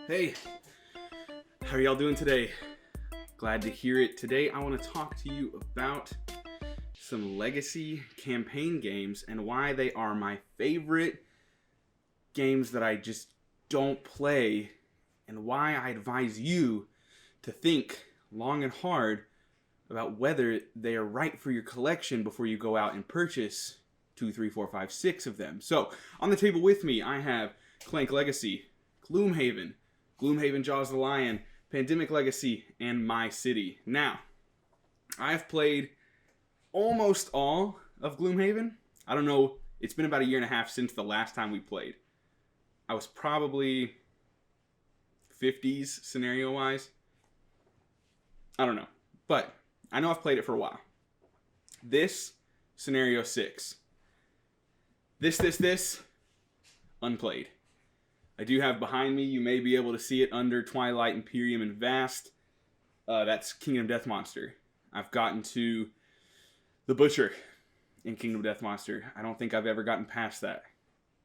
Hey, how are y'all doing today? Glad to hear it. Today I want to talk to you about some legacy campaign games and why they are my favorite games that I just don't play, and why I advise you to think long and hard about whether they are right for your collection before you go out and purchase 2, 3, 4, 5, 6 of them. So, on the table with me, I have Clank Legacy, Gloomhaven, Jaws of the Lion, Pandemic Legacy, and My City. Now, I've played almost all of Gloomhaven. I don't know, it's been about a year and a half since the last time we played. I was probably 50s scenario-wise. I don't know. But I know I've played it for a while. This, Scenario 6. This, unplayed. I do have behind me, you may be able to see it under Twilight, Imperium, and Vast. That's Kingdom Death Monster. I've gotten to the Butcher in Kingdom Death Monster. I don't think I've ever gotten past that.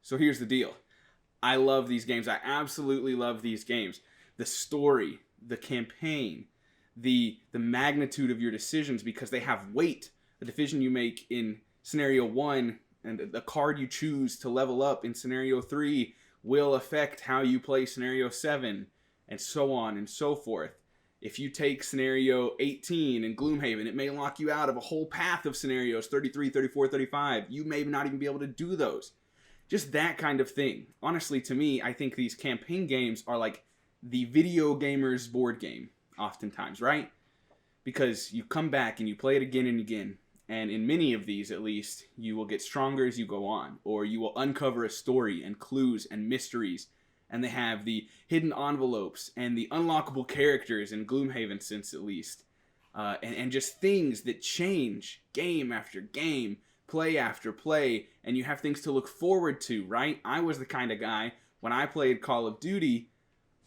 So here's the deal. I love these games. I absolutely love these games. The story, the campaign, the magnitude of your decisions, because they have weight. The decision you make in Scenario 1 and the card you choose to level up in Scenario 3 will affect how you play Scenario 7, and so on and so forth. If you take Scenario 18 in Gloomhaven, it may lock you out of a whole path of scenarios, 33, 34, 35. You may not even be able to do those. Just that kind of thing. Honestly, to me, I think these campaign games are like the video gamer's board game, oftentimes, right? Because you come back and you play it again and again. And in many of these, at least, you will get stronger as you go on. Or you will uncover a story and clues and mysteries. And they have the hidden envelopes and the unlockable characters in Gloomhaven, since at least. And just things that change game after game, play after play. And you have things to look forward to, right? I was the kind of guy, when I played Call of Duty,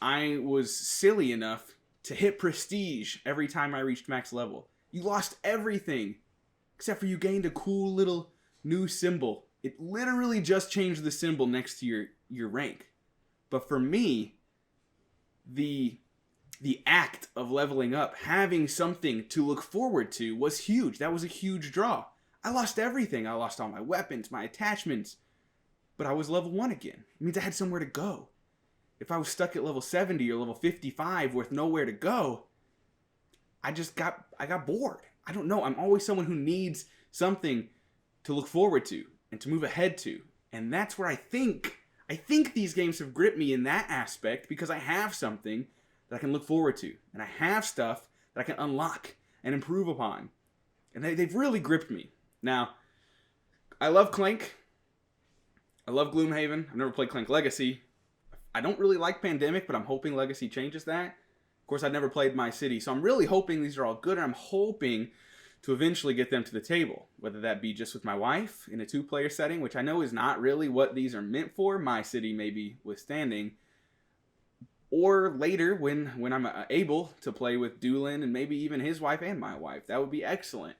I was silly enough to hit prestige every time I reached max level. You lost everything. Except for you gained a cool little new symbol. It literally just changed the symbol next to your rank. But for me, the act of leveling up, having something to look forward to, was huge. That was a huge draw. I lost everything. I lost all my weapons, my attachments. But I was level 1 again. It means I had somewhere to go. If I was stuck at level 70 or level 55 with nowhere to go, I got bored. I don't know. I'm always someone who needs something to look forward to and to move ahead to. And that's where I think these games have gripped me in that aspect, because I have something that I can look forward to. And I have stuff that I can unlock and improve upon. And they've really gripped me. Now, I love Clank. I love Gloomhaven. I've never played Clank Legacy. I don't really like Pandemic, but I'm hoping Legacy changes that. Of course, I've never played My City, so I'm really hoping these are all good, and I'm hoping to eventually get them to the table, whether that be just with my wife in a 2-player setting, which I know is not really what these are meant for, My City maybe withstanding, or later when I'm able to play with Doolin and maybe even his wife and my wife. That would be excellent.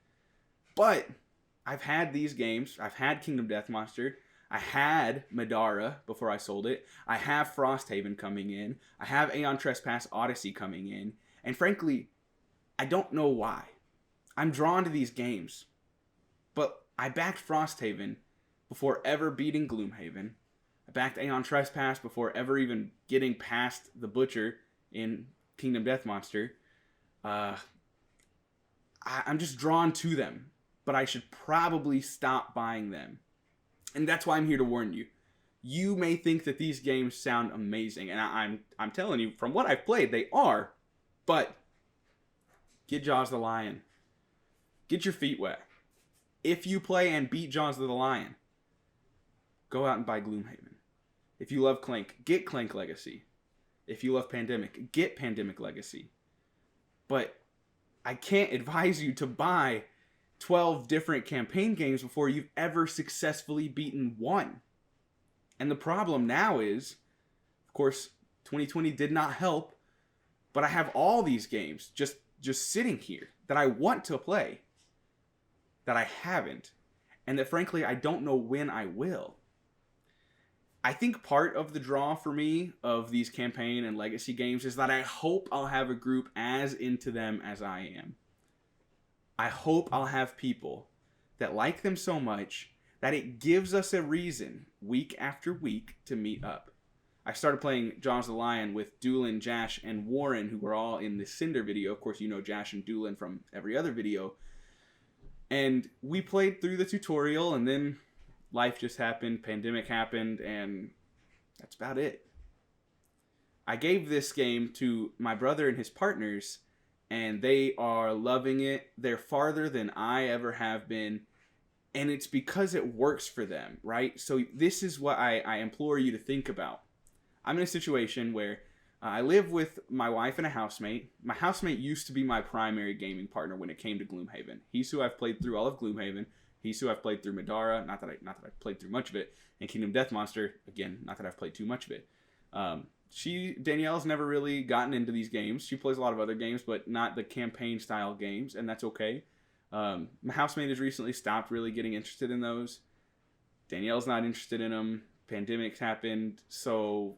But I've had these games. I've had Kingdom Death Monster. I had Madara before I sold it. I have Frosthaven coming in. I have Aeon Trespass Odyssey coming in. And frankly, I don't know why. I'm drawn to these games. But I backed Frosthaven before ever beating Gloomhaven. I backed Aeon Trespass before ever even getting past the Butcher in Kingdom Death Monster. I'm just drawn to them. But I should probably stop buying them. And that's why I'm here to warn you. You may think that these games sound amazing, and I'm telling you, from what I've played, they are. But get Jaws of the Lion. Get your feet wet. If you play and beat Jaws of the Lion, go out and buy Gloomhaven. If you love Clank, get Clank Legacy. If you love Pandemic, get Pandemic Legacy. But I can't advise you to buy 12 different campaign games before you've ever successfully beaten one. And the problem now is, of course, 2020 did not help, but I have all these games just sitting here that I want to play, that I haven't, and that frankly I don't know when I will. I think part of the draw for me of these campaign and legacy games is that I hope I'll have a group as into them as I am. I hope I'll have people that like them so much that it gives us a reason week after week to meet up. I started playing Jaws the Lion with Doolin, Jash, and Warren, who were all in the Cinder video. Of course, you know Jash and Doolin from every other video. And we played through the tutorial, and then life just happened, pandemic happened, and that's about it. I gave this game to my brother and his partners, and they are loving it. They're farther than I ever have been, and it's because it works for them, right? So this is what I implore you to think about. I'm in a situation where I live with my wife and a housemate. My housemate used to be my primary gaming partner when it came to Gloomhaven. He's who I've played through all of Gloomhaven. He's who I've played through Madara, not that I've played through much of it, and Kingdom Death Monster, again, not that I've played too much of it. Danielle's never really gotten into these games. She plays a lot of other games, but not the campaign style games, and that's okay. My housemate has recently stopped really getting interested in those. Danielle's not interested in them. Pandemics happened, so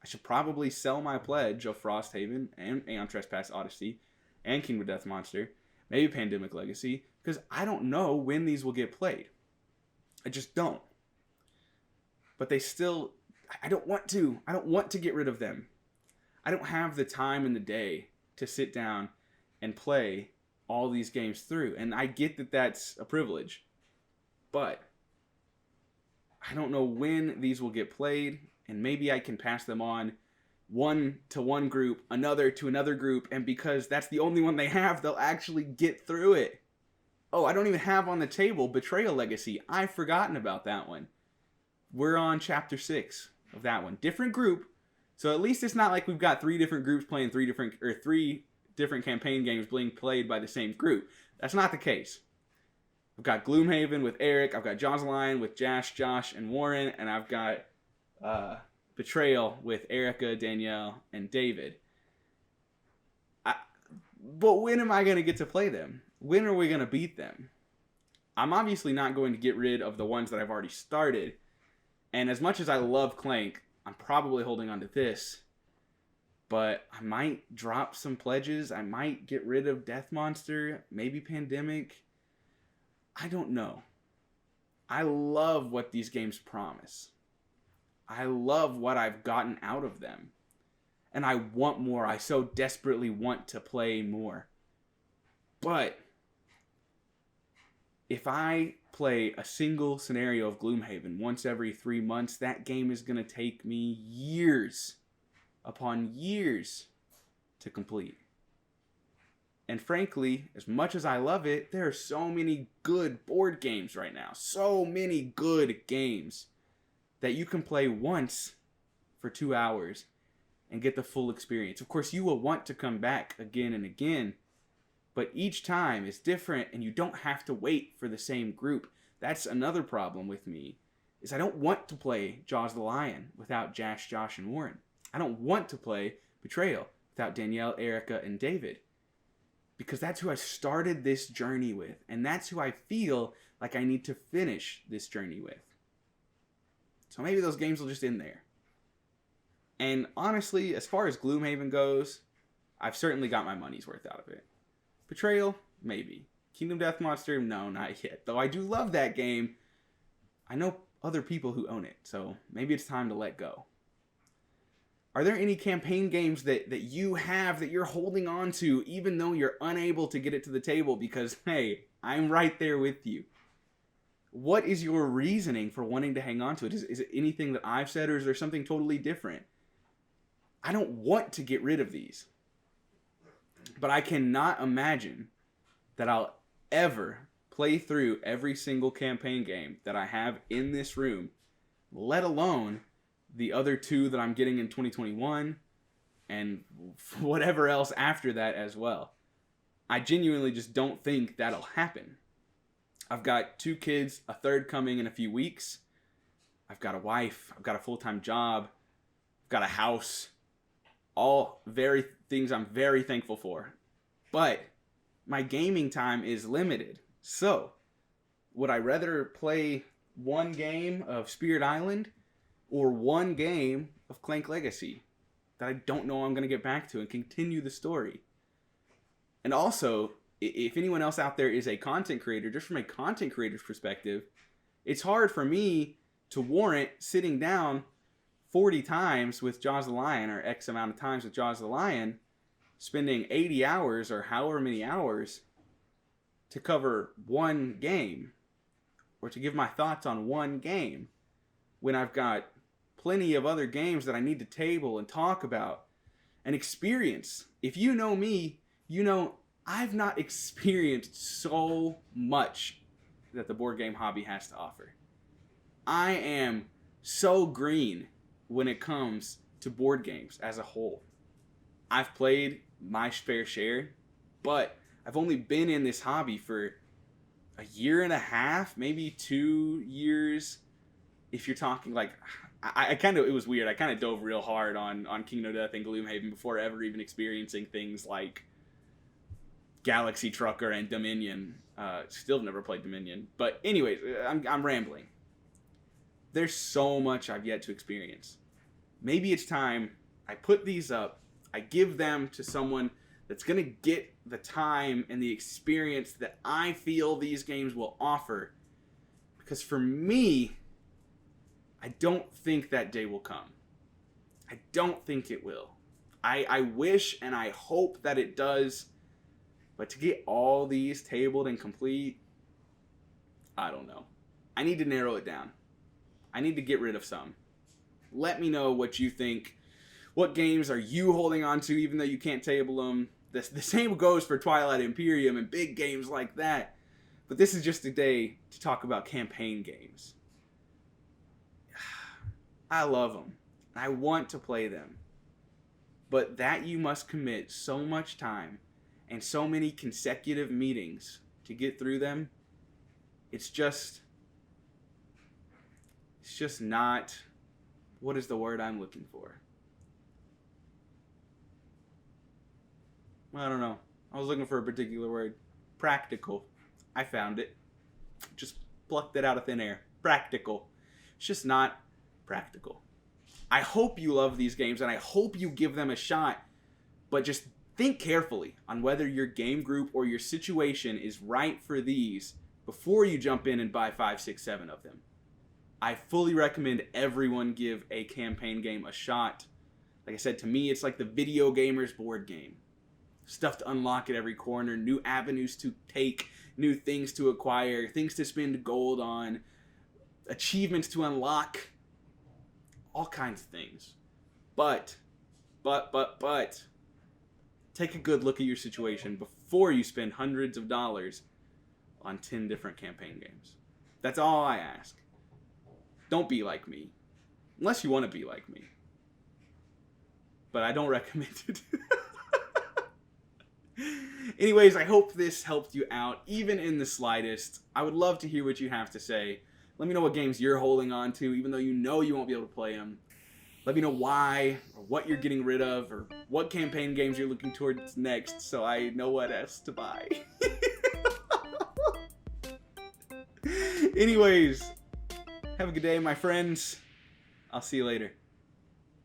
I should probably sell my pledge of Frosthaven and Aeon Trespass Odyssey and Kingdom Death Monster, maybe Pandemic Legacy, because I don't know when these will get played. I just don't. But they still, I don't want to. I don't want to get rid of them. I don't have the time in the day to sit down and play all these games through. And I get that that's a privilege. But I don't know when these will get played. And maybe I can pass them on one to one group, another to another group, and because that's the only one they have, they'll actually get through it. Oh, I don't even have on the table Betrayal Legacy. I've forgotten about that one. We're on chapter 6 of that one. Different group, so at least it's not like we've got three different groups playing three different campaign games being played by the same group. That's not the case. I've got Gloomhaven with Eric, I've got Jaws the Lion with Jash, Josh, and Warren, and I've got Betrayal with Erica, Danielle, and David. But when am I going to get to play them? When are we going to beat them? I'm obviously not going to get rid of the ones that I've already started. And as much as I love Clank, I'm probably holding on to this. But I might drop some pledges. I might get rid of Death Monster. Maybe Pandemic. I don't know. I love what these games promise. I love what I've gotten out of them. And I want more. I so desperately want to play more. But if I play a single scenario of Gloomhaven once every 3 months, that game is going to take me years upon years to complete. And frankly, as much as I love it, there are so many good board games right now. So many good games that you can play once for 2 hours and get the full experience. Of course, you will want to come back again and again, but each time is different and you don't have to wait for the same group. That's another problem with me, is I don't want to play Jaws the Lion without Jash, Josh, and Warren. I don't want to play Betrayal without Danielle, Erica, and David, because that's who I started this journey with, and that's who I feel like I need to finish this journey with. So maybe those games will just end there. And honestly, as far as Gloomhaven goes, I've certainly got my money's worth out of it. Betrayal? Maybe. Kingdom Death Monster? No, not yet. Though I do love that game, I know other people who own it, so maybe it's time to let go. Are there any campaign games that you have that you're holding on to even though you're unable to get it to the table because, hey, I'm right there with you? What is your reasoning for wanting to hang on to it? Is it anything that I've said, or is there something totally different? I don't want to get rid of these. But I cannot imagine that I'll ever play through every single campaign game that I have in this room, let alone the other two that I'm getting in 2021 and whatever else after that as well. I genuinely just don't think that'll happen. I've got 2 kids, a third coming in a few weeks. I've got a wife. I've got a full-time job. I've got a house. All very things I'm very thankful for. But my gaming time is limited. So, would I rather play one game of Spirit Island or one game of Clank Legacy that I don't know I'm going to get back to and continue the story. And also, if anyone else out there is a content creator, just from a content creator's perspective, it's hard for me to warrant sitting down 40 times with Jaws the Lion, or X amount of times with Jaws the Lion, spending 80 hours or however many hours to cover one game, or to give my thoughts on one game, when I've got plenty of other games that I need to table and talk about and experience. If you know me, you know I've not experienced so much that the board game hobby has to offer. I am so green when it comes to board games as a whole. I've played my fair share, but I've only been in this hobby for a year and a half, maybe 2 years. If you're talking like, it was weird. I kind of dove real hard on Kingdom of Death and Gloomhaven before ever even experiencing things like Galaxy Trucker and Dominion. Still never played Dominion. But anyways, I'm rambling. There's so much I've yet to experience. Maybe it's time I put these up. I give them to someone that's going to get the time and the experience that I feel these games will offer. Because for me, I don't think that day will come. I don't think it will. I wish and I hope that it does. But to get all these tabled and complete, I don't know. I need to narrow it down. I need to get rid of some. Let me know what you think. What games are you holding on to even though you can't table them? The same goes for Twilight Imperium and big games like that. But this is just a day to talk about campaign games. I love them. I want to play them. But that you must commit so much time and so many consecutive meetings to get through them. It's just not, what is the word I'm looking for? I don't know. I was looking for a particular word. Practical. I found it. Just plucked it out of thin air. Practical. It's just not practical. I hope you love these games and I hope you give them a shot, but just think carefully on whether your game group or your situation is right for these before you jump in and buy 5, 6, 7 of them. I fully recommend everyone give a campaign game a shot. Like I said, to me, it's like the video gamer's board game. Stuff to unlock at every corner, new avenues to take, new things to acquire, things to spend gold on, achievements to unlock, all kinds of things. But, take a good look at your situation before you spend hundreds of dollars on 10 different campaign games. That's all I ask. Don't be like me. Unless you want to be like me. But I don't recommend it. Anyways, I hope this helped you out, even in the slightest. I would love to hear what you have to say. Let me know what games you're holding on to, even though you know you won't be able to play them. Let me know why, or what you're getting rid of, or what campaign games you're looking towards next, so I know what else to buy. Anyways, have a good day, my friends. I'll see you later.